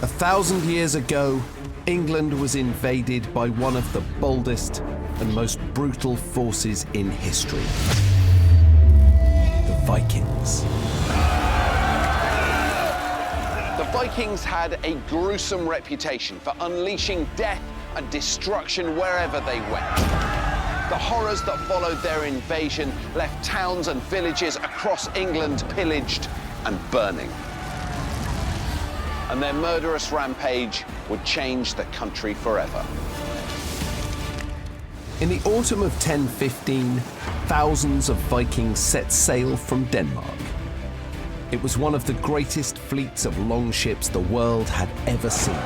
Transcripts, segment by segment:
1,000 years ago, England was invaded by one of the boldest and most brutal forces in history, the Vikings. The Vikings had a gruesome reputation for unleashing death and destruction wherever they went. The horrors that followed their invasion left towns and villages across England pillaged and burning. And their murderous rampage would change the country forever. In the autumn of 1015, thousands of Vikings set sail from Denmark. It was one of the greatest fleets of longships the world had ever seen.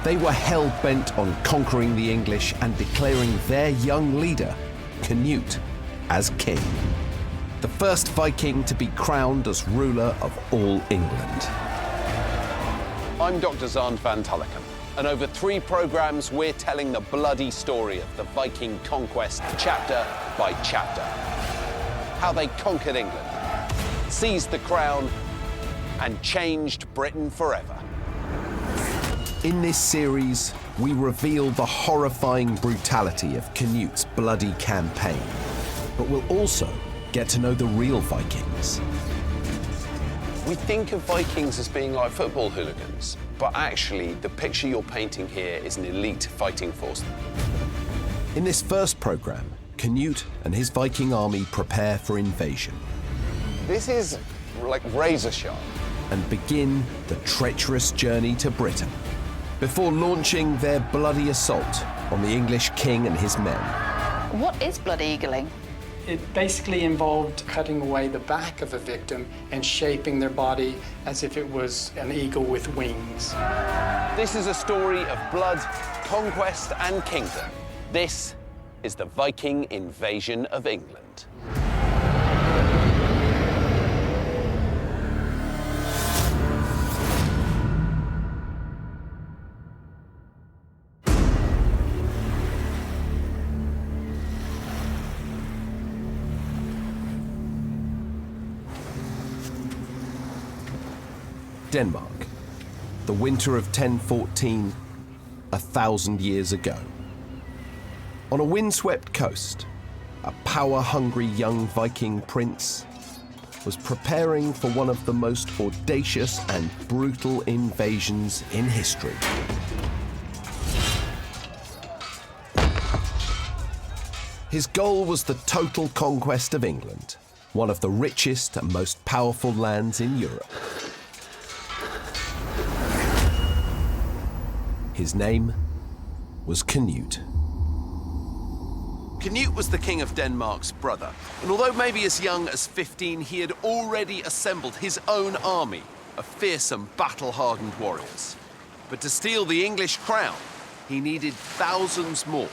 They were hell-bent on conquering the English and declaring their young leader, Canute, as king. The first Viking to be crowned as ruler of all England. I'm Dr. Zand van Tulleken, and over 3 programs we're telling the bloody story of the Viking conquest chapter by chapter. How they conquered England, seized the crown, and changed Britain forever. In this series, we reveal the horrifying brutality of Canute's bloody campaign, but we'll also get to know the real Vikings. We think of Vikings as being like football hooligans, but actually the picture you're painting here is an elite fighting force. In this first program, Canute and his Viking army prepare for invasion. This is like razor sharp. And begin the treacherous journey to Britain, before launching their bloody assault on the English king and his men. What is blood eagling? It basically involved cutting away the back of a victim and shaping their body as if it was an eagle with wings. This is a story of blood, conquest, and kingdom. This is the Viking invasion of England. Denmark, the winter of 1014, 1,000 years ago. On a windswept coast, a power-hungry young Viking prince was preparing for one of the most audacious and brutal invasions in history. His goal was the total conquest of England, one of the richest and most powerful lands in Europe. His name was Canute. Canute was the king of Denmark's brother, and although maybe as young as 15, he had already assembled his own army of fearsome, battle-hardened warriors. But to steal the English crown, he needed thousands more.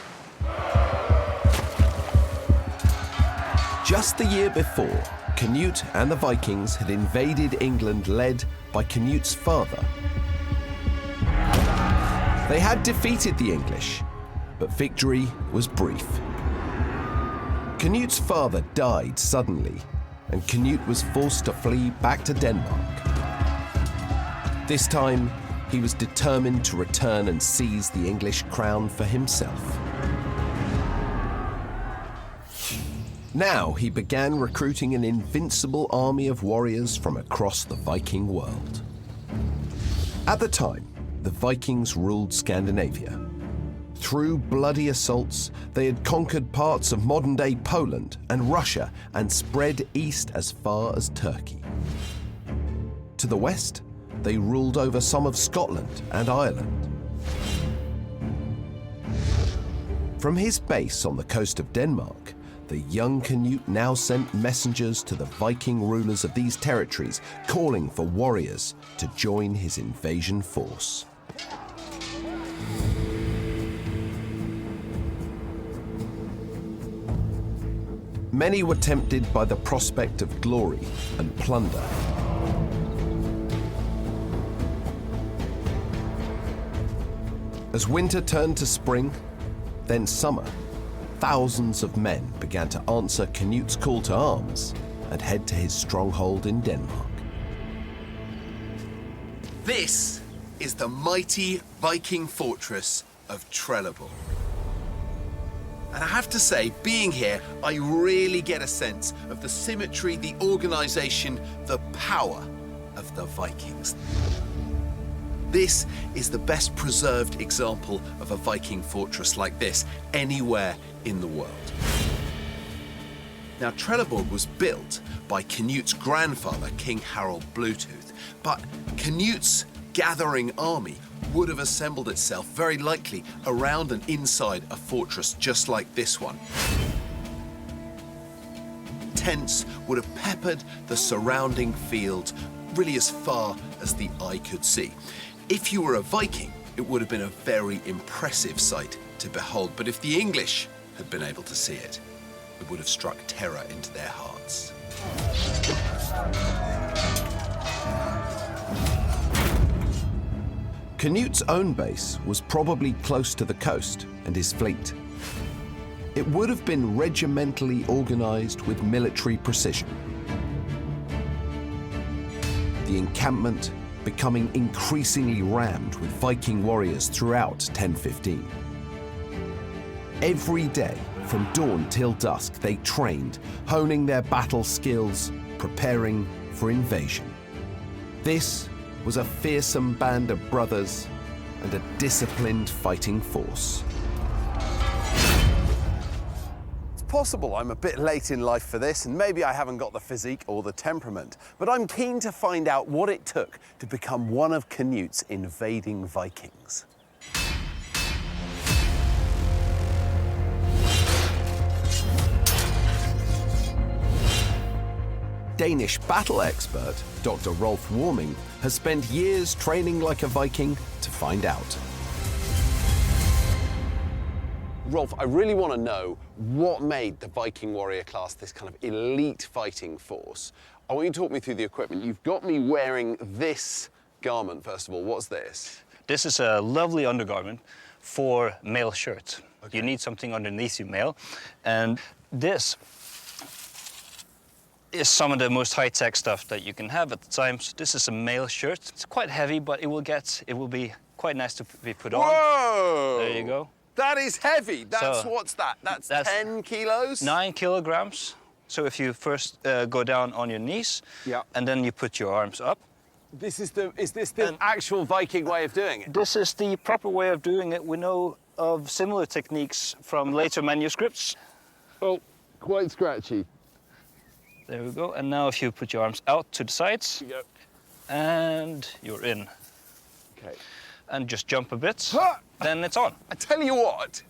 Just the year before, Canute and the Vikings had invaded England, led by Canute's father. They had defeated the English, but victory was brief. Canute's father died suddenly, and Canute was forced to flee back to Denmark. This time, he was determined to return and seize the English crown for himself. Now he began recruiting an invincible army of warriors from across the Viking world. At the time, the Vikings ruled Scandinavia. Through bloody assaults, they had conquered parts of modern-day Poland and Russia and spread east as far as Turkey. To the west, they ruled over some of Scotland and Ireland. From his base on the coast of Denmark, the young Canute now sent messengers to the Viking rulers of these territories, calling for warriors to join his invasion force. Many were tempted by the prospect of glory and plunder. As winter turned to spring, then summer, thousands of men began to answer Canute's call to arms and head to his stronghold in Denmark. This is the mighty Viking fortress of Trelleborg. And I have to say, being here, I really get a sense of the symmetry, the organisation, the power of the Vikings. This is the best preserved example of a Viking fortress like this anywhere in the world. Now, Trelleborg was built by Canute's grandfather, King Harald Bluetooth, but Canute's gathering army would have assembled itself very likely around and inside a fortress just like this one. Tents would have peppered the surrounding fields really as far as the eye could see. If you were a Viking, it would have been a very impressive sight to behold, but if the English had been able to see it, it would have struck terror into their hearts. Canute's own base was probably close to the coast and his fleet. It would have been regimentally organised with military precision. The encampment becoming increasingly rammed with Viking warriors throughout 1015. Every day, from dawn till dusk, they trained, honing their battle skills, preparing for invasion. This was a fearsome band of brothers and a disciplined fighting force. It's possible I'm a bit late in life for this, and maybe I haven't got the physique or the temperament, but I'm keen to find out what it took to become one of Canute's invading Vikings. Danish battle expert Dr. Rolf Warming has spent years training like a Viking to find out. Rolf, I really want to know what made the Viking warrior class this kind of elite fighting force. I want you to talk me through the equipment. You've got me wearing this garment, first of all. What's this? This is a lovely undergarment for male shirt. Okay. You need something underneath your mail. And this is some of the most high-tech stuff that you can have at the time. So this is a male shirt. It's quite heavy, but it will be quite nice to be put on. Whoa! There you go. That is heavy. That's So, what's that? That's 10 kilos? 9 kilograms. So if you first go down on your knees, Yeah. and then you put your arms up. Is this the actual Viking way of doing it? This is the proper way of doing it. We know of similar techniques from later manuscripts. Oh, quite scratchy. There we go. And now if you put your arms out to the sides, Here you go. and you're in. Okay. And just jump a bit, Ha! then it's on. I tell you what,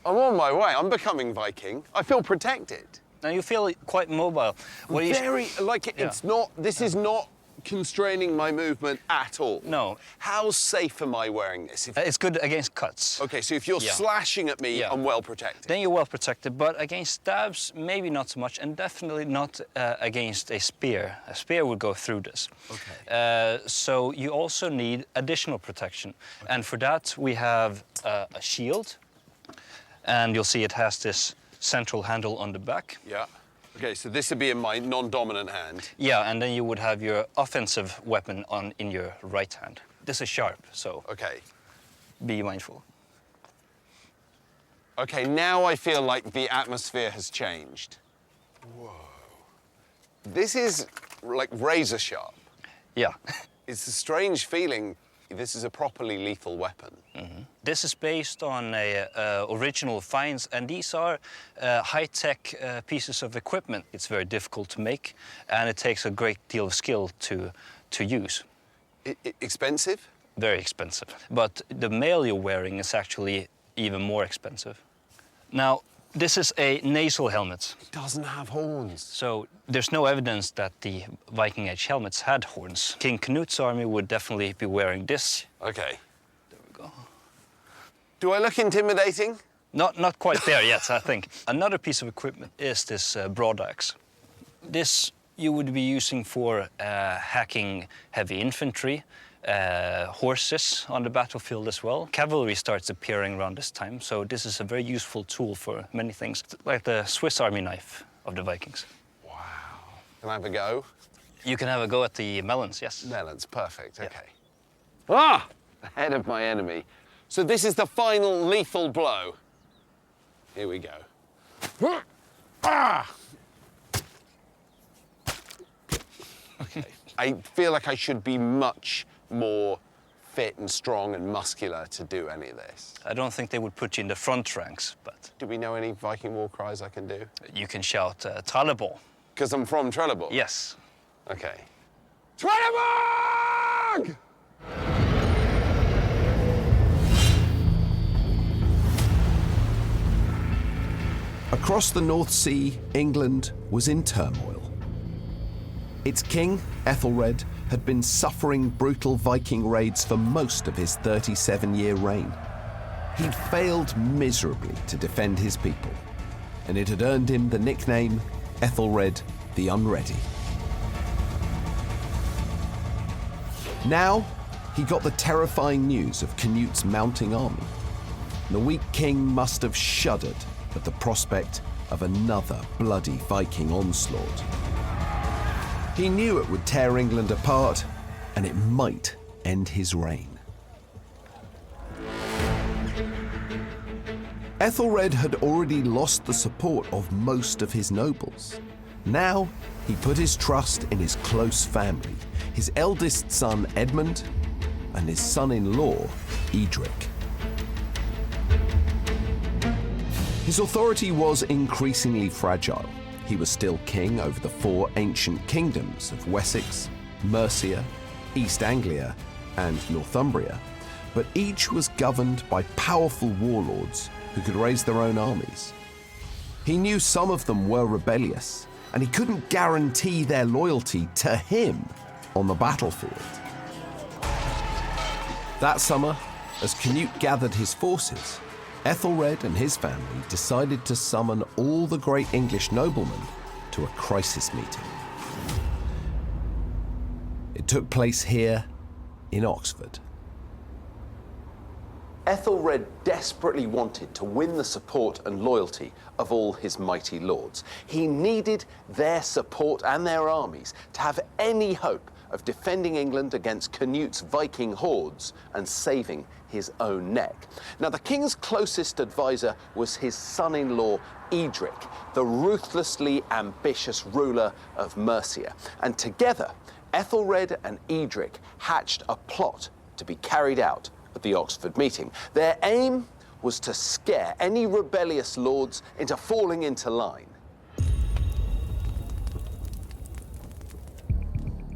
I'm on my way. I'm becoming Viking. I feel protected. Now you feel quite mobile. What do you- Very, like, it's not, this is not constraining my movement at all. No. How safe am I wearing this? It's good against cuts. Okay, so if you're Yeah. slashing at me, Yeah. I'm well protected. Then you're well protected, but against stabs, maybe not so much, and definitely not against a spear. A spear would go through this. Okay. So you also need additional protection. Okay. And for that, we have a shield, and you'll see it has this central handle on the back. Yeah. Okay, so this would be in my non-dominant hand. Yeah, and then you would have your offensive weapon in your right hand. This is sharp, so Okay. be mindful. Okay, now I feel like the atmosphere has changed. Whoa. This is like razor sharp. Yeah. It's a strange feeling. This is a properly lethal weapon. Mm-hmm. This is based on original finds, and these are high-tech pieces of equipment. It's very difficult to make, and it takes a great deal of skill to use. Expensive? Very expensive. But the mail you're wearing is actually even more expensive. Now, this is a nasal helmet. It doesn't have horns. So there's no evidence that the Viking Age helmets had horns. King Canute's army would definitely be wearing this. Okay. There we go. Do I look intimidating? Not quite there yet, I think. Another piece of equipment is this broadaxe. This you would be using for hacking heavy infantry, horses on the battlefield as well. Cavalry starts appearing around this time, so this is a very useful tool for many things, like the Swiss Army knife of the Vikings. Wow. Can I have a go? You can have a go at the melons, yes. Melons, perfect, okay. Ah! Ahead of my enemy. So this is the final lethal blow. Here we go. Ah! Okay. I feel like I should be much more fit and strong and muscular to do any of this. I don't think they would put you in the front ranks, but Do we know any Viking war cries I can do? you can shout Trelleborg. Because I'm from Trelleborg? Yes. Okay. Trelleborg! Across the North Sea, England was in turmoil. Its king, Ethelred, had been suffering brutal Viking raids for most of his 37-year reign. He'd failed miserably to defend his people, and it had earned him the nickname Ethelred the Unready. Now, he got the terrifying news of Canute's mounting army. The weak king must have shuddered at the prospect of another bloody Viking onslaught. He knew it would tear England apart, and it might end his reign. Ethelred had already lost the support of most of his nobles. Now, he put his trust in his close family, his eldest son Edmund, and his son-in-law Edric. His authority was increasingly fragile. He was still king over the 4 ancient kingdoms of Wessex, Mercia, East Anglia, and Northumbria, but each was governed by powerful warlords who could raise their own armies. He knew some of them were rebellious, and he couldn't guarantee their loyalty to him on the battlefield. That summer, as Canute gathered his forces, Ethelred and his family decided to summon all the great English noblemen to a crisis meeting. It took place here in Oxford. Ethelred desperately wanted to win the support and loyalty of all his mighty lords. He needed their support and their armies to have any hope of defending England against Canute's Viking hordes and saving his own neck. Now, the king's closest advisor was his son-in-law, Edric, the ruthlessly ambitious ruler of Mercia. And together, Ethelred and Edric hatched a plot to be carried out at the Oxford meeting. Their aim was to scare any rebellious lords into falling into line.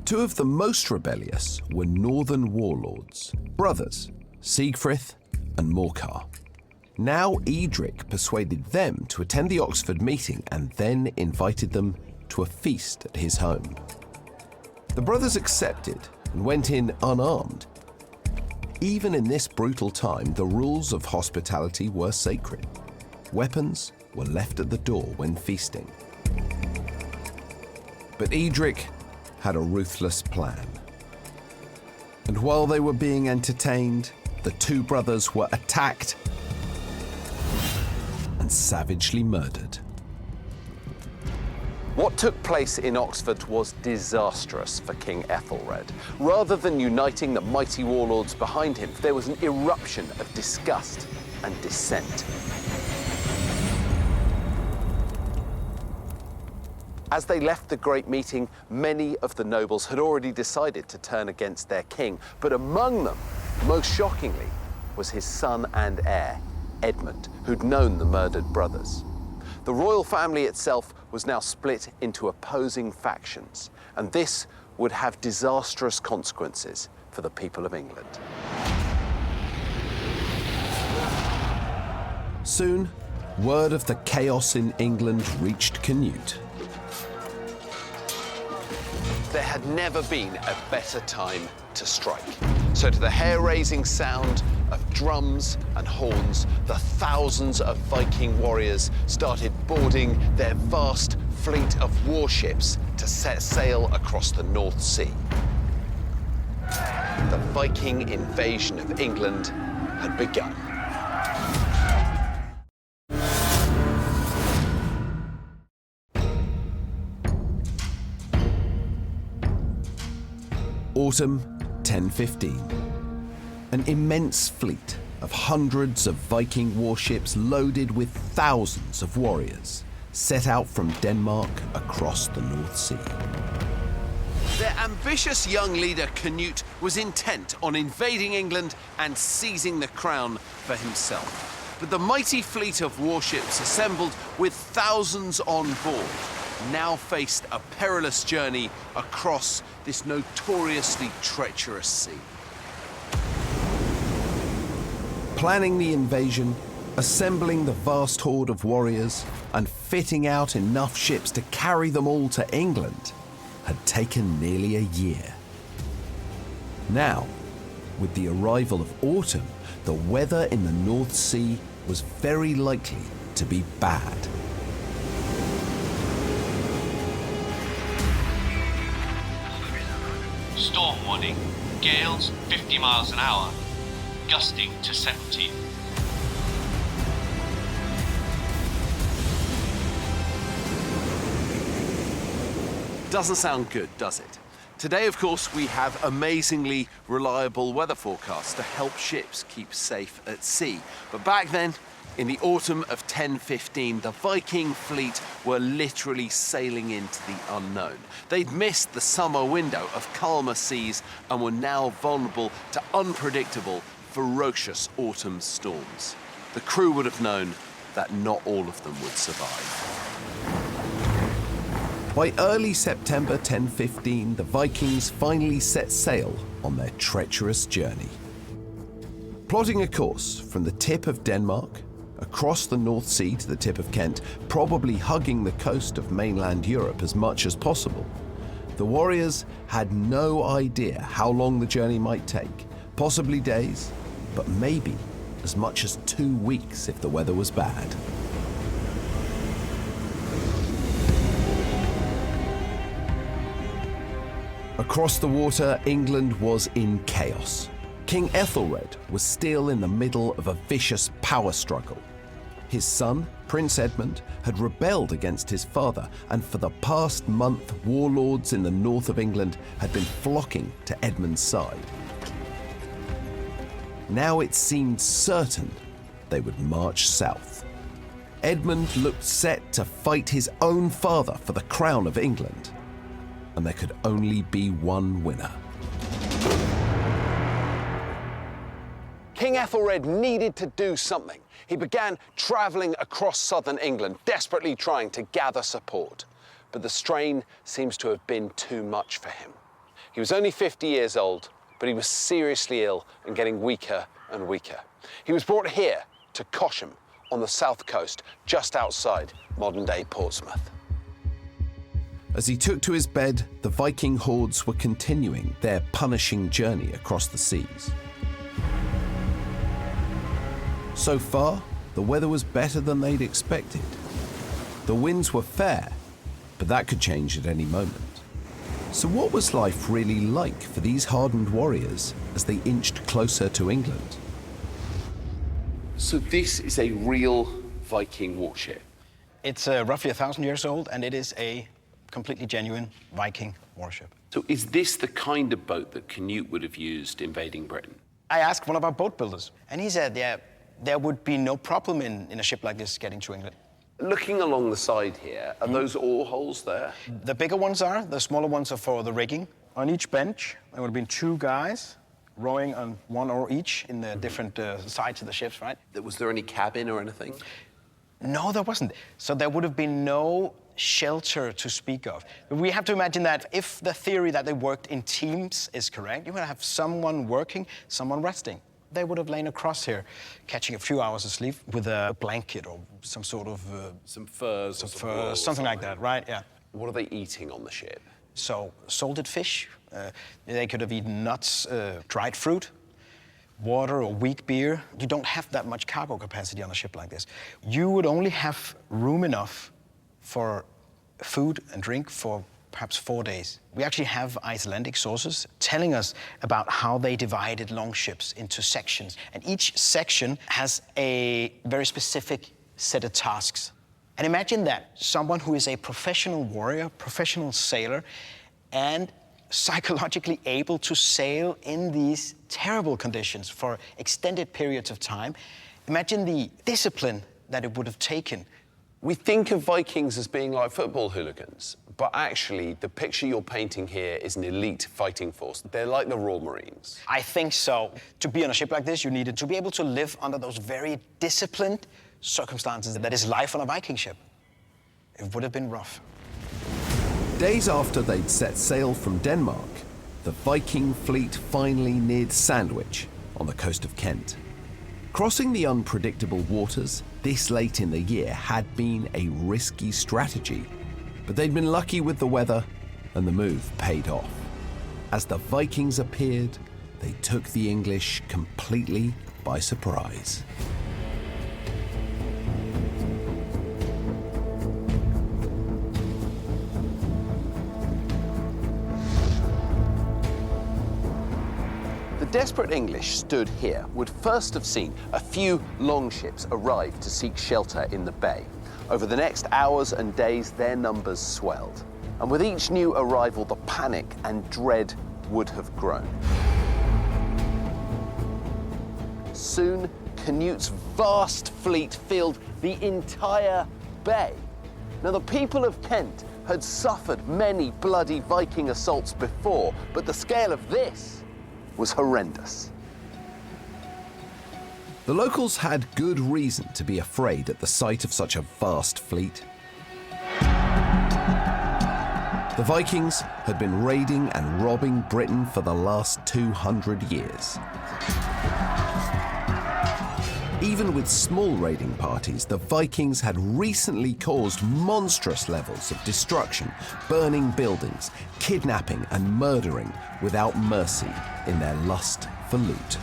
Two of the most rebellious were northern warlords, brothers Siegfried and Morcar. Now Edric persuaded them to attend the Oxford meeting and then invited them to a feast at his home. The brothers accepted and went in unarmed. Even in this brutal time, the rules of hospitality were sacred. Weapons were left at the door when feasting. But Edric had a ruthless plan. And while they were being entertained, the two brothers were attacked and savagely murdered. What took place in Oxford was disastrous for King Ethelred. Rather than uniting the mighty warlords behind him, there was an eruption of disgust and dissent. As they left the great meeting, many of the nobles had already decided to turn against their king, but among them, most shockingly, was his son and heir, Edmund, who'd known the murdered brothers. The royal family itself was now split into opposing factions, and this would have disastrous consequences for the people of England. Soon, word of the chaos in England reached Canute. There had never been a better time to strike. So to the hair-raising sound of drums and horns, the thousands of Viking warriors started boarding their vast fleet of warships to set sail across the North Sea. The Viking invasion of England had begun. Autumn 1015. An immense fleet of hundreds of Viking warships loaded with thousands of warriors set out from Denmark across the North Sea. Their ambitious young leader, Canute, was intent on invading England and seizing the crown for himself. But the mighty fleet of warships assembled with thousands on board now faced a perilous journey across this notoriously treacherous sea. Planning the invasion, assembling the vast horde of warriors, and fitting out enough ships to carry them all to England had taken nearly a year. Now, with the arrival of autumn, the weather in the North Sea was very likely to be bad. Storm warning. Gales 50 miles an hour, gusting to 70. Doesn't sound good, does it? Today, of course, we have amazingly reliable weather forecasts to help ships keep safe at sea. But back then, in the autumn of 1015, the Viking fleet were literally sailing into the unknown. They'd missed the summer window of calmer seas and were now vulnerable to unpredictable, ferocious autumn storms. The crew would have known that not all of them would survive. By early September 1015, the Vikings finally set sail on their treacherous journey. Plotting a course from the tip of Denmark, across the North Sea to the tip of Kent, probably hugging the coast of mainland Europe as much as possible, the warriors had no idea how long the journey might take, possibly days, but maybe as much as 2 weeks if the weather was bad. Across the water, England was in chaos. King Ethelred was still in the middle of a vicious power struggle. His son, Prince Edmund, had rebelled against his father, and for the past month, warlords in the north of England had been flocking to Edmund's side. Now it seemed certain they would march south. Edmund looked set to fight his own father for the crown of England, and there could only be one winner. King Ethelred needed to do something. He began traveling across southern England, desperately trying to gather support. But the strain seems to have been too much for him. He was only 50 years old, but he was seriously ill and getting weaker and weaker. He was brought here to Cosham on the south coast, just outside modern-day Portsmouth. As he took to his bed, the Viking hordes were continuing their punishing journey across the seas. So far, the weather was better than they'd expected. The winds were fair, but that could change at any moment. So what was life really like for these hardened warriors as they inched closer to England? So this is a real Viking warship. It's roughly 1,000 years old, and it is a completely genuine Viking warship. So is this the kind of boat that Canute would have used invading Britain? I asked one of our boat builders, and he said, yeah, there would be no problem in a ship like this getting to England. Looking along the side here, are those oar holes there? The bigger ones are, the smaller ones are for the rigging. On each bench, there would have been 2 guys rowing on 1 oar each in the different sides of the ships, right? Was there any cabin or anything? No, there wasn't. So there would have been no shelter to speak of. We have to imagine that if the theory that they worked in teams is correct, you would have someone working, someone resting. They would have lain across here, catching a few hours of sleep with a blanket or some sort of... Some furs, something like that, right? Yeah. What are they eating on the ship? So, salted fish. They could have eaten nuts, dried fruit, water or weak beer. You don't have that much cargo capacity on a ship like this. You would only have room enough for food and drink for perhaps 4 days. We actually have Icelandic sources telling us about how they divided longships into sections. And each section has a very specific set of tasks. And imagine that, someone who is a professional warrior, professional sailor, and psychologically able to sail in these terrible conditions for extended periods of time. Imagine the discipline that it would have taken. We think of Vikings as being like football hooligans, but actually the picture you're painting here is an elite fighting force. They're like the Royal Marines. I think so. To be on a ship like this, you needed to be able to live under those very disciplined circumstances that is life on a Viking ship. It would have been rough. Days after they'd set sail from Denmark, the Viking fleet finally neared Sandwich on the coast of Kent. Crossing the unpredictable waters this late in the year had been a risky strategy, but they'd been lucky with the weather and the move paid off. As the Vikings appeared, they took the English completely by surprise. The desperate English stood here would first have seen a few longships arrive to seek shelter in the bay. Over the next hours and days, their numbers swelled. And with each new arrival, the panic and dread would have grown. Soon, Canute's vast fleet filled the entire bay. Now, the people of Kent had suffered many bloody Viking assaults before, but the scale of this was horrendous. The locals had good reason to be afraid at the sight of such a vast fleet. The Vikings had been raiding and robbing Britain for the last 200 years. Even with small raiding parties, the Vikings had recently caused monstrous levels of destruction, burning buildings, kidnapping and murdering without mercy in their lust for loot.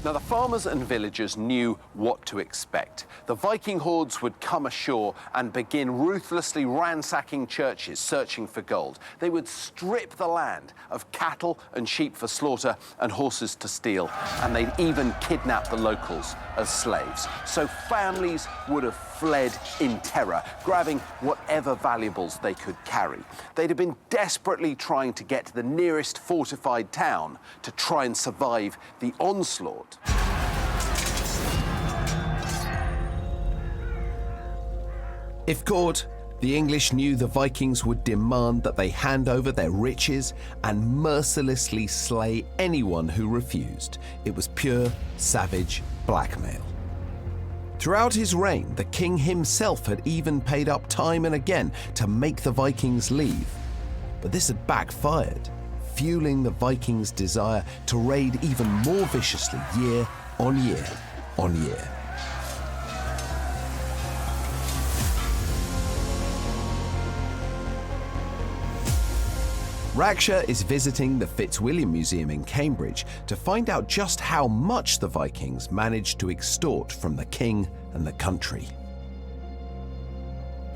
Now, the farmers and villagers knew what to expect. The Viking hordes would come ashore and begin ruthlessly ransacking churches, searching for gold. They would strip the land of cattle and sheep for slaughter and horses to steal, and they'd even kidnap the locals as slaves. So families would have fled in terror, grabbing whatever valuables they could carry. They'd have been desperately trying to get to the nearest fortified town to try and survive the onslaught. If caught, the English knew the Vikings would demand that they hand over their riches and mercilessly slay anyone who refused. It was pure, savage blackmail. Throughout his reign, the king himself had even paid up time and again to make the Vikings leave. But this had backfired, fueling the Vikings' desire to raid even more viciously year on year on year. Raksha is visiting the Fitzwilliam Museum in Cambridge to find out just how much the Vikings managed to extort from the king and the country.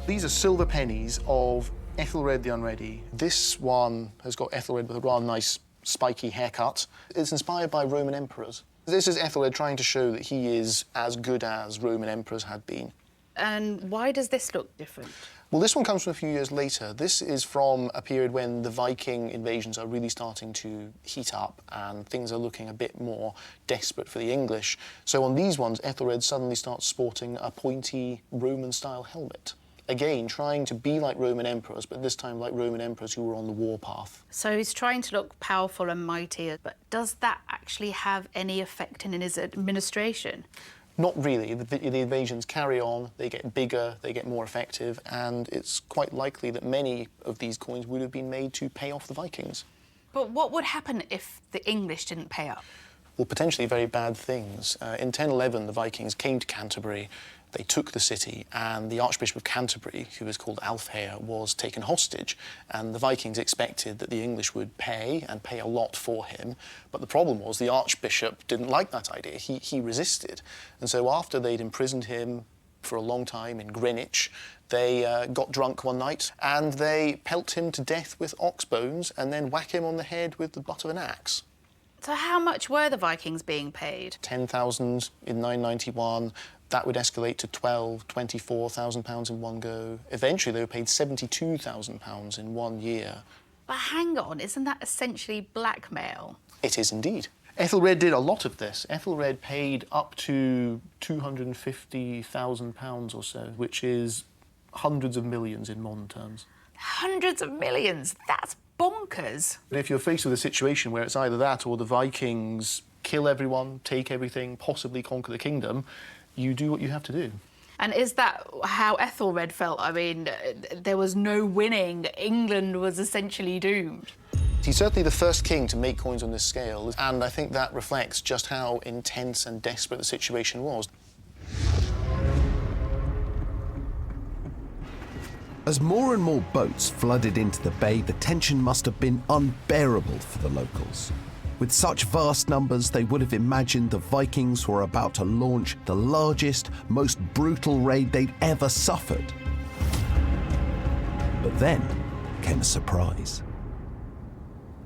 These are silver pennies of Ethelred the Unready. This one has got Ethelred with a rather nice spiky haircut. It's inspired by Roman emperors. This is Ethelred trying to show that he is as good as Roman emperors had been. And why does this look different? Well, this one comes from a few years later. This is from a period when the Viking invasions are really starting to heat up and things are looking a bit more desperate for the English. So on these ones, Ethelred suddenly starts sporting a pointy Roman-style helmet. Again, trying to be like Roman emperors, but this time like Roman emperors who were on the warpath. So he's trying to look powerful and mighty, but does that actually have any effect in his administration? Not really. The invasions carry on, they get bigger, they get more effective, and it's quite likely that many of these coins would have been made to pay off the Vikings. But what would happen if the English didn't pay up? Well, potentially very bad things. In 1011, the Vikings came to Canterbury, they took the city, and the Archbishop of Canterbury, who was called Alfheir, was taken hostage. And the Vikings expected that the English would pay, and pay a lot for him. But the problem was the Archbishop didn't like that idea. He resisted. And so after they'd imprisoned him for a long time in Greenwich, they got drunk one night, and they pelt him to death with ox bones, and then whack him on the head with the butt of an axe. So how much were the Vikings being paid? 10,000 in 991. That would escalate to 12,000, 24,000 pounds in one go. Eventually, they were paid 72,000 pounds in 1 year. But hang on, isn't that essentially blackmail? It is indeed. Ethelred did a lot of this. Ethelred paid up to 250,000 pounds or so, which is hundreds of millions in modern terms. Hundreds of millions? That's bonkers. And if you're faced with a situation where it's either that or the Vikings kill everyone, take everything, possibly conquer the kingdom, you do what you have to do. And is that how Ethelred felt? I mean, there was no winning. England was essentially doomed. He's certainly the first king to make coins on this scale, and I think that reflects just how intense and desperate the situation was. As more and more boats flooded into the bay, the tension must have been unbearable for the locals. With such vast numbers, they would have imagined the Vikings were about to launch the largest, most brutal raid they'd ever suffered. But then came a surprise.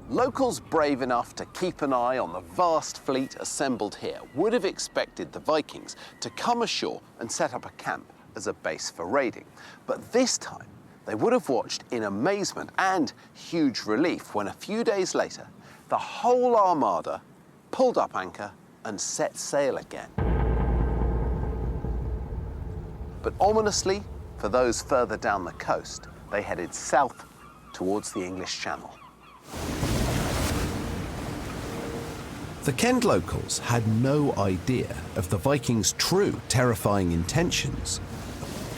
Locals brave enough to keep an eye on the vast fleet assembled here would have expected the Vikings to come ashore and set up a camp as a base for raiding. But this time, they would have watched in amazement and huge relief when a few days later, the whole armada pulled up anchor and set sail again. But ominously, for those further down the coast, they headed south towards the English Channel. The Kent locals had no idea of the Vikings' true terrifying intentions.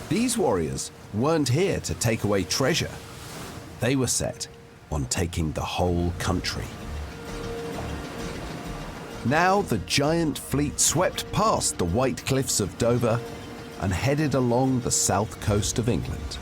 These warriors weren't here to take away treasure. They were set on taking the whole country. Now the giant fleet swept past the white cliffs of Dover and headed along the south coast of England.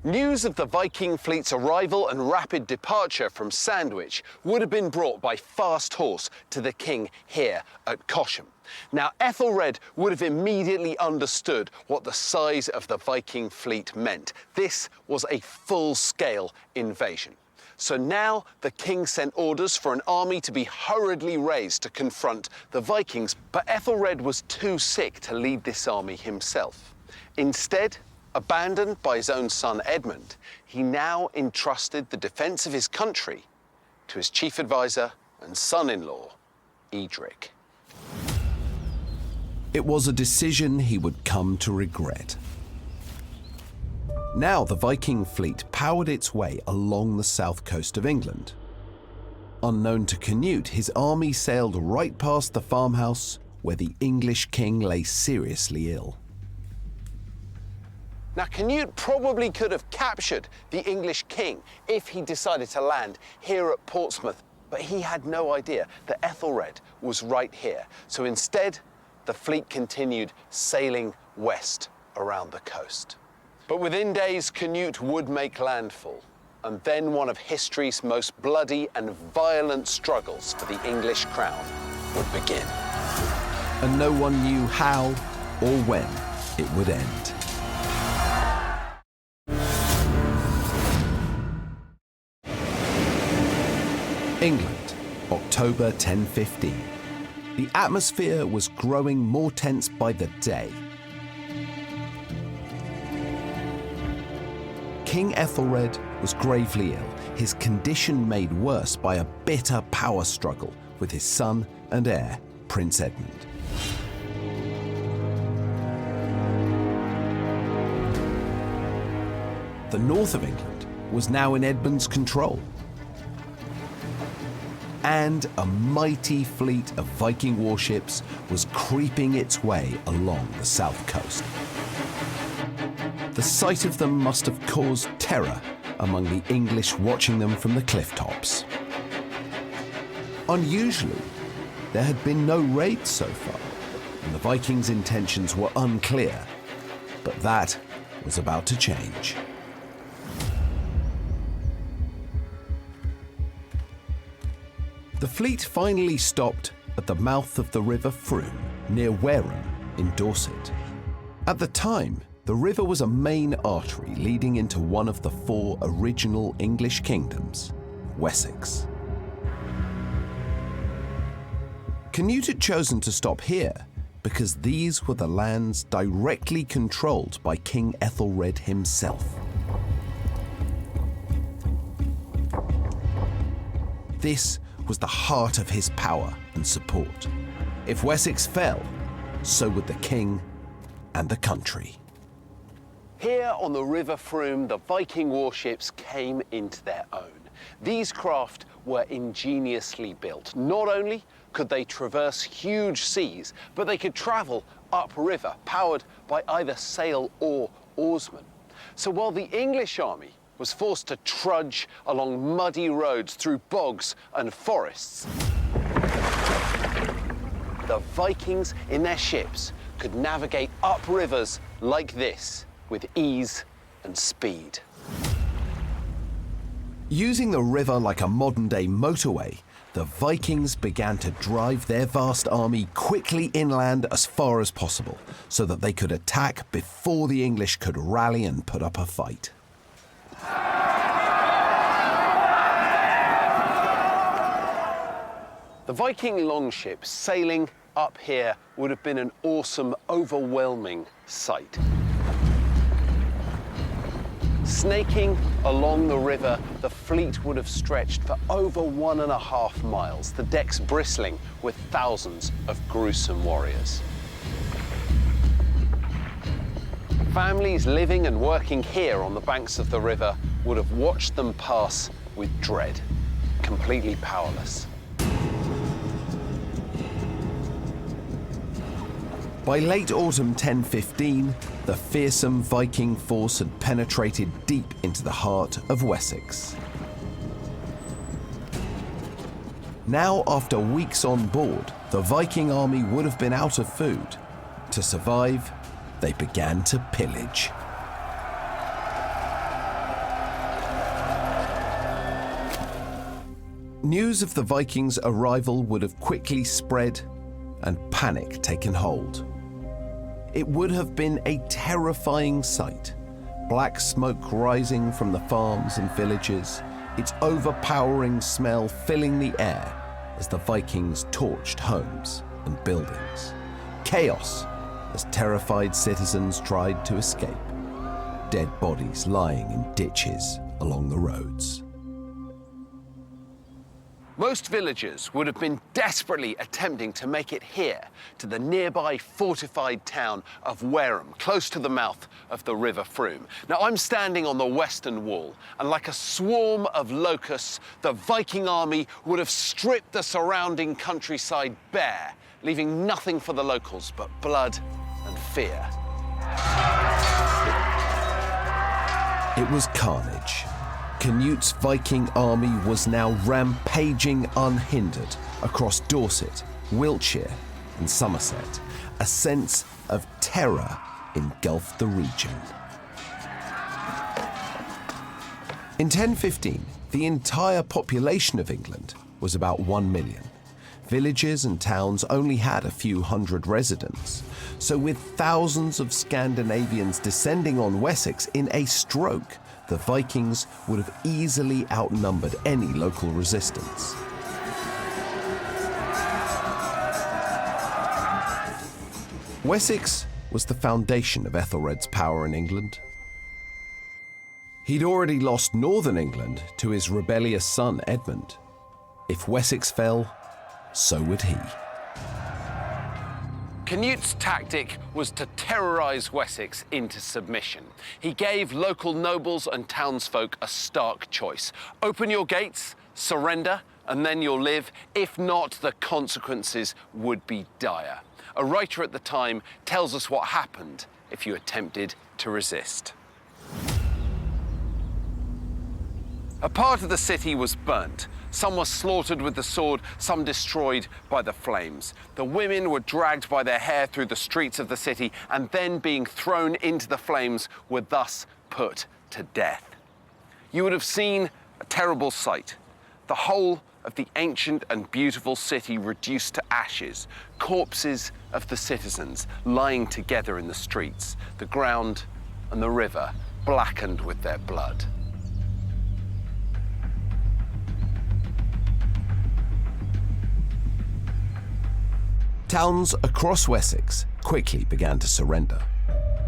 News of the Viking fleet's arrival and rapid departure from Sandwich would have been brought by fast horse to the king here at Cosham. Now, Ethelred would have immediately understood what the size of the Viking fleet meant. This was a full-scale invasion. So now the king sent orders for an army to be hurriedly raised to confront the Vikings, but Ethelred was too sick to lead this army himself. Instead, abandoned by his own son Edmund, he now entrusted the defence of his country to his chief advisor and son-in-law, Edric. It was a decision he would come to regret. Now the Viking fleet powered its way along the south coast of England. Unknown to Canute, his army sailed right past the farmhouse where the English king lay seriously ill. Now, Canute probably could have captured the English king if he decided to land here at Portsmouth, but he had no idea that Ethelred was right here. So instead, the fleet continued sailing west around the coast. But within days, Canute would make landfall, and then one of history's most bloody and violent struggles for the English crown would begin. And no one knew how or when it would end. England, October 1015. The atmosphere was growing more tense by the day. King Ethelred was gravely ill, his condition made worse by a bitter power struggle with his son and heir, Prince Edmund. The north of England was now in Edmund's control. And a mighty fleet of Viking warships was creeping its way along the south coast. The sight of them must have caused terror among the English watching them from the cliff tops. Unusually, there had been no raids so far, and the Vikings' intentions were unclear. But that was about to change. The fleet finally stopped at the mouth of the River Froom, near Wareham in Dorset. At the time, the river was a main artery leading into one of the 4 original English kingdoms, Wessex. Canute had chosen to stop here because these were the lands directly controlled by King Ethelred himself. This was the heart of his power and support. If Wessex fell, so would the king and the country. Here on the River Frome, the Viking warships came into their own. These craft were ingeniously built. Not only could they traverse huge seas, but they could travel upriver, powered by either sail or oarsmen. So while the English army was forced to trudge along muddy roads through bogs and forests, the Vikings in their ships could navigate up rivers like this with ease and speed. Using the river like a modern-day motorway, the Vikings began to drive their vast army quickly inland as far as possible, so that they could attack before the English could rally and put up a fight. The Viking longships sailing up here would have been an awesome, overwhelming sight. Snaking along the river, the fleet would have stretched for over 1.5 miles, the decks bristling with thousands of gruesome warriors. Families living and working here on the banks of the river would have watched them pass with dread, completely powerless. By late autumn 1015, the fearsome Viking force had penetrated deep into the heart of Wessex. Now, after weeks on board, the Viking army would have been out of food. To survive, they began to pillage. News of the Vikings' arrival would have quickly spread and panic taken hold. It would have been a terrifying sight. Black smoke rising from the farms and villages, its overpowering smell filling the air as the Vikings torched homes and buildings. Chaos as terrified citizens tried to escape, dead bodies lying in ditches along the roads. Most villagers would have been desperately attempting to make it here to the nearby fortified town of Wareham, close to the mouth of the River Frome. Now, I'm standing on the western wall, and like a swarm of locusts, the Viking army would have stripped the surrounding countryside bare, leaving nothing for the locals but blood and fear. It was carnage. Canute's Viking army was now rampaging unhindered across Dorset, Wiltshire, and Somerset. A sense of terror engulfed the region. In 1015, the entire population of England was about 1 million. Villages and towns only had a few hundred residents. So with thousands of Scandinavians descending on Wessex in a stroke, the Vikings would have easily outnumbered any local resistance. Wessex was the foundation of Ethelred's power in England. He'd already lost northern England to his rebellious son Edmund. If Wessex fell, so would he. Canute's tactic was to terrorize Wessex into submission. He gave local nobles and townsfolk a stark choice. Open your gates, surrender, and then you'll live. If not, the consequences would be dire. A writer at the time tells us what happened if you attempted to resist. A part of the city was burnt. Some were slaughtered with the sword, some destroyed by the flames. The women were dragged by their hair through the streets of the city, and then being thrown into the flames were thus put to death. You would have seen a terrible sight. The whole of the ancient and beautiful city reduced to ashes, corpses of the citizens lying together in the streets, the ground and the river blackened with their blood. Towns across Wessex quickly began to surrender.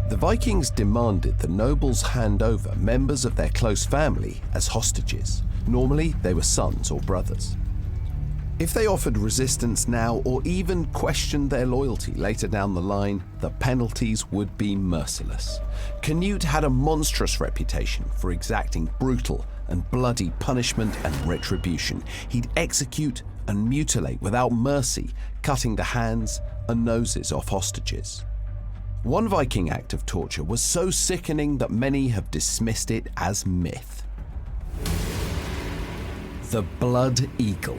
The Vikings demanded the nobles hand over members of their close family as hostages. Normally, they were sons or brothers. If they offered resistance now or even questioned their loyalty later down the line, the penalties would be merciless. Canute had a monstrous reputation for exacting brutal and bloody punishment and retribution. He'd execute and mutilate without mercy, cutting the hands and noses off hostages. One Viking act of torture was so sickening that many have dismissed it as myth. The Blood Eagle.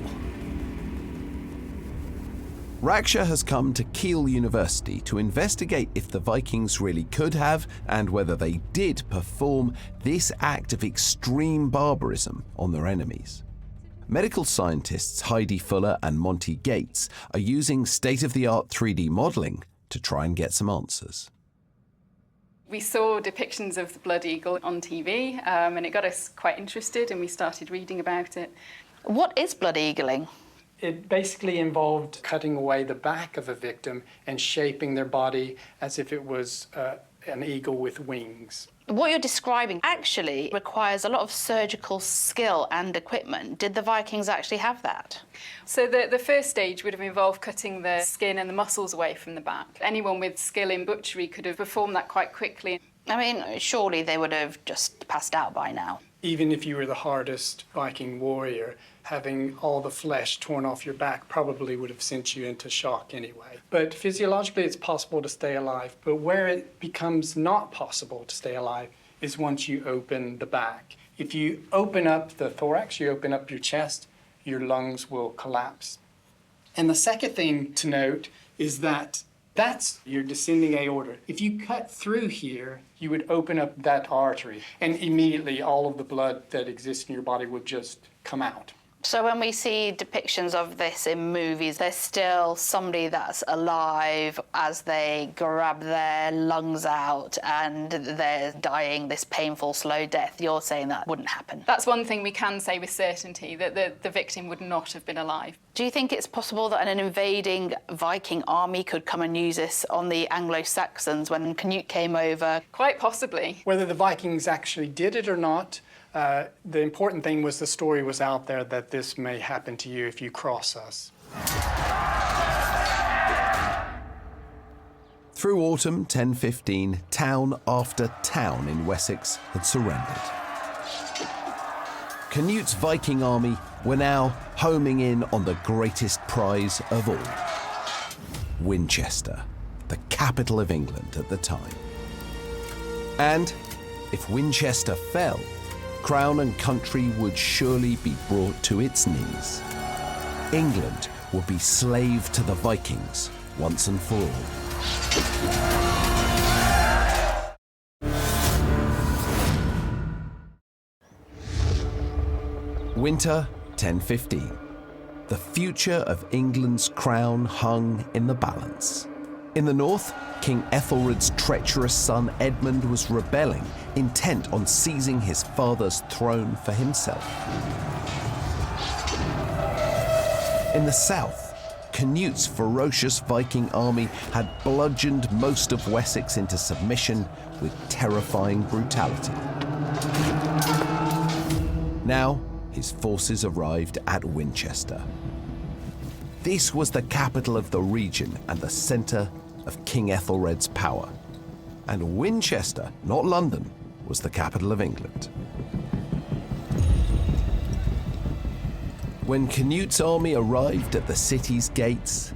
Raksha has come to Kiel University to investigate if the Vikings really could have, and whether they did, perform this act of extreme barbarism on their enemies. Medical scientists Heidi Fuller and Monty Gates are using state-of-the-art 3D modeling to try and get some answers. We saw depictions of the Blood Eagle on TV, and it got us quite interested, and we started reading about it. What is blood eagling? It basically involved cutting away the back of a victim and shaping their body as if it was an eagle with wings. What you're describing actually requires a lot of surgical skill and equipment. Did the Vikings actually have that? So the first stage would have involved cutting the skin and the muscles away from the back. Anyone with skill in butchery could have performed that quite quickly. I mean, surely they would have just passed out by now. Even if you were the hardest Viking warrior, having all the flesh torn off your back probably would have sent you into shock anyway. But physiologically, it's possible to stay alive. But where it becomes not possible to stay alive is once you open the back. If you open up the thorax, you open up your chest, your lungs will collapse. And the second thing to note is that that's your descending aorta. If you cut through here, you would open up that artery, and immediately all of the blood that exists in your body would just come out. So when we see depictions of this in movies, there's still somebody that's alive as they grab their lungs out and they're dying this painful, slow death. You're saying that wouldn't happen? That's one thing we can say with certainty, that the victim would not have been alive. Do you think it's possible that an invading Viking army could come and use this on the Anglo-Saxons when Canute came over? Quite possibly. Whether the Vikings actually did it or not, the important thing was the story was out there that this may happen to you if you cross us. Through autumn 1015, town after town in Wessex had surrendered. Canute's Viking army were now homing in on the greatest prize of all, Winchester, the capital of England at the time. And if Winchester fell, crown and country would surely be brought to its knees. England would be slave to the Vikings once and for all. Winter 1015. The future of England's crown hung in the balance. In the north, King Ethelred's treacherous son Edmund was rebelling, intent on seizing his father's throne for himself. In the south, Canute's ferocious Viking army had bludgeoned most of Wessex into submission with terrifying brutality. Now, his forces arrived at Winchester. This was the capital of the region and the centre of King Ethelred's power. And Winchester, not London, was the capital of England. When Canute's army arrived at the city's gates,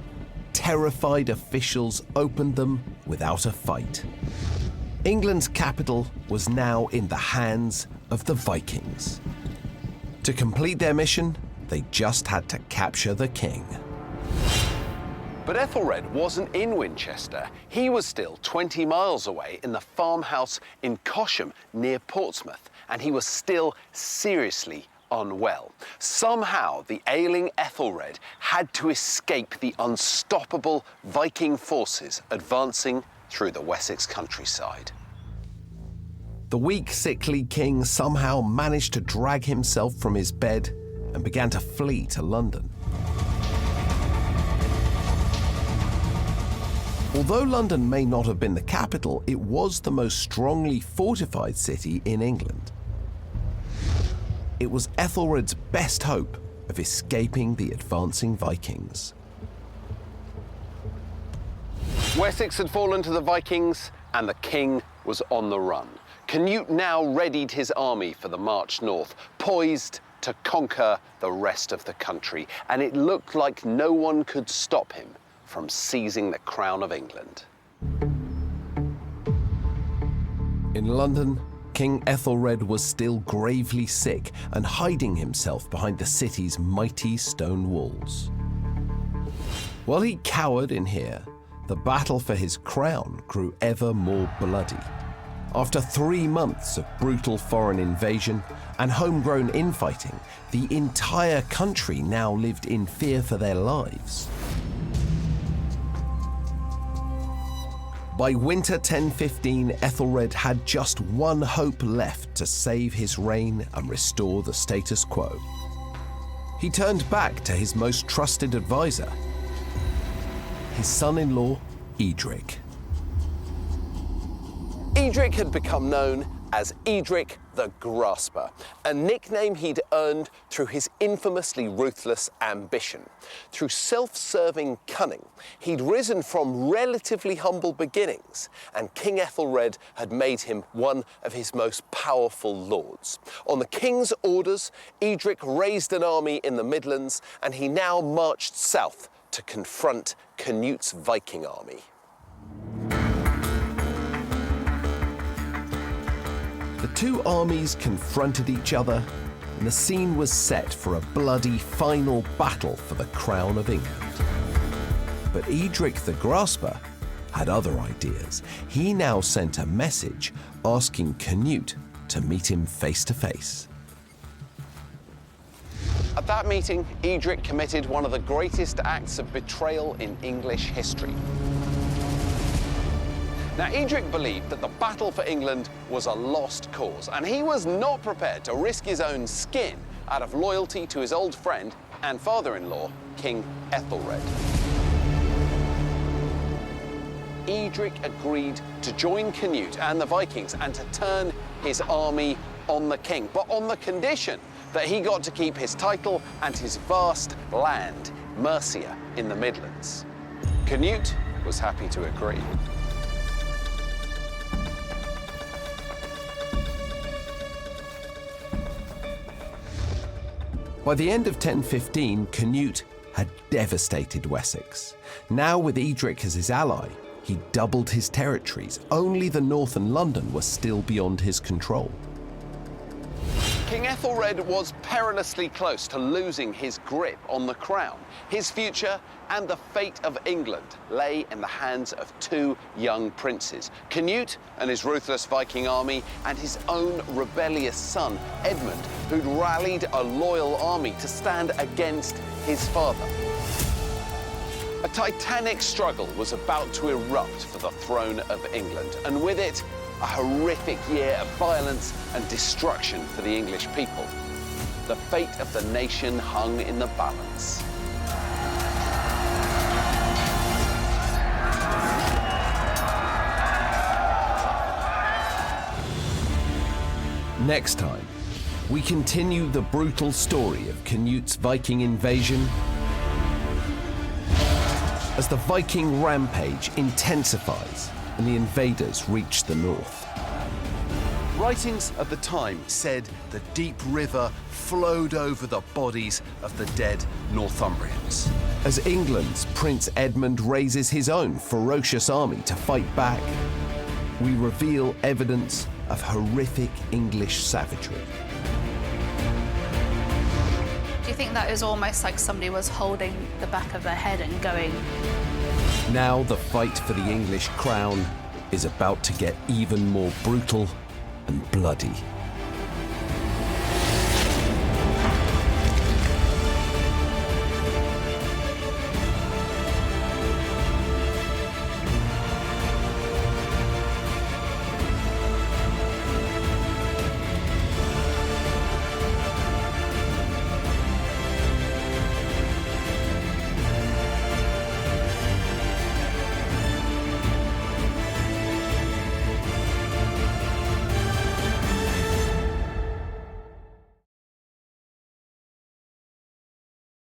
terrified officials opened them without a fight. England's capital was now in the hands of the Vikings. To complete their mission, they just had to capture the king. But Ethelred wasn't in Winchester. He was still 20 miles away in the farmhouse in Cosham near Portsmouth, and he was still seriously unwell. Somehow, the ailing Ethelred had to escape the unstoppable Viking forces advancing through the Wessex countryside. The weak, sickly king somehow managed to drag himself from his bed and began to flee to London. Although London may not have been the capital, it was the most strongly fortified city in England. It was Ethelred's best hope of escaping the advancing Vikings. Wessex had fallen to the Vikings, and the king was on the run. Canute now readied his army for the march north, poised to conquer the rest of the country, and it looked like no one could stop him from seizing the crown of England. In London, King Ethelred was still gravely sick and hiding himself behind the city's mighty stone walls. While he cowered in here, the battle for his crown grew ever more bloody. After 3 months of brutal foreign invasion and homegrown infighting, the entire country now lived in fear for their lives. By winter 1015, Ethelred had just one hope left to save his reign and restore the status quo. He turned back to his most trusted advisor, his son-in-law, Edric. Edric had become known as Edric the Grasper, a nickname he'd earned through his infamously ruthless ambition. Through self-serving cunning, he'd risen from relatively humble beginnings, and King Ethelred had made him one of his most powerful lords. On the king's orders, Edric raised an army in the Midlands, and he now marched south to confront Canute's Viking army. The two armies confronted each other, and the scene was set for a bloody final battle for the crown of England. But Edric the Grasper had other ideas. He now sent a message asking Canute to meet him face to face. At that meeting, Edric committed one of the greatest acts of betrayal in English history. Now, Edric believed that the battle for England was a lost cause, and he was not prepared to risk his own skin out of loyalty to his old friend and father-in-law, King Ethelred. Edric agreed to join Canute and the Vikings and to turn his army on the king, but on the condition that he got to keep his title and his vast land, Mercia, in the Midlands. Canute was happy to agree. By the end of 1015, Canute had devastated Wessex. Now, with Edric as his ally, he doubled his territories. Only the north and London were still beyond his control. King Ethelred was perilously close to losing his grip on the crown. His future and the fate of England lay in the hands of two young princes, Canute and his ruthless Viking army, and his own rebellious son, Edmund, who'd rallied a loyal army to stand against his father. A titanic struggle was about to erupt for the throne of England, and with it, a horrific year of violence and destruction for the English people. The fate of the nation hung in the balance. Next time, we continue the brutal story of Canute's Viking invasion as the Viking rampage intensifies and the invaders reach the north. Writings of the time said the deep river flowed over the bodies of the dead Northumbrians. As England's Prince Edmund raises his own ferocious army to fight back, we reveal evidence of horrific English savagery. Do you think that is almost like somebody was holding the back of their head and going... Now the fight for the English crown is about to get even more brutal and bloody.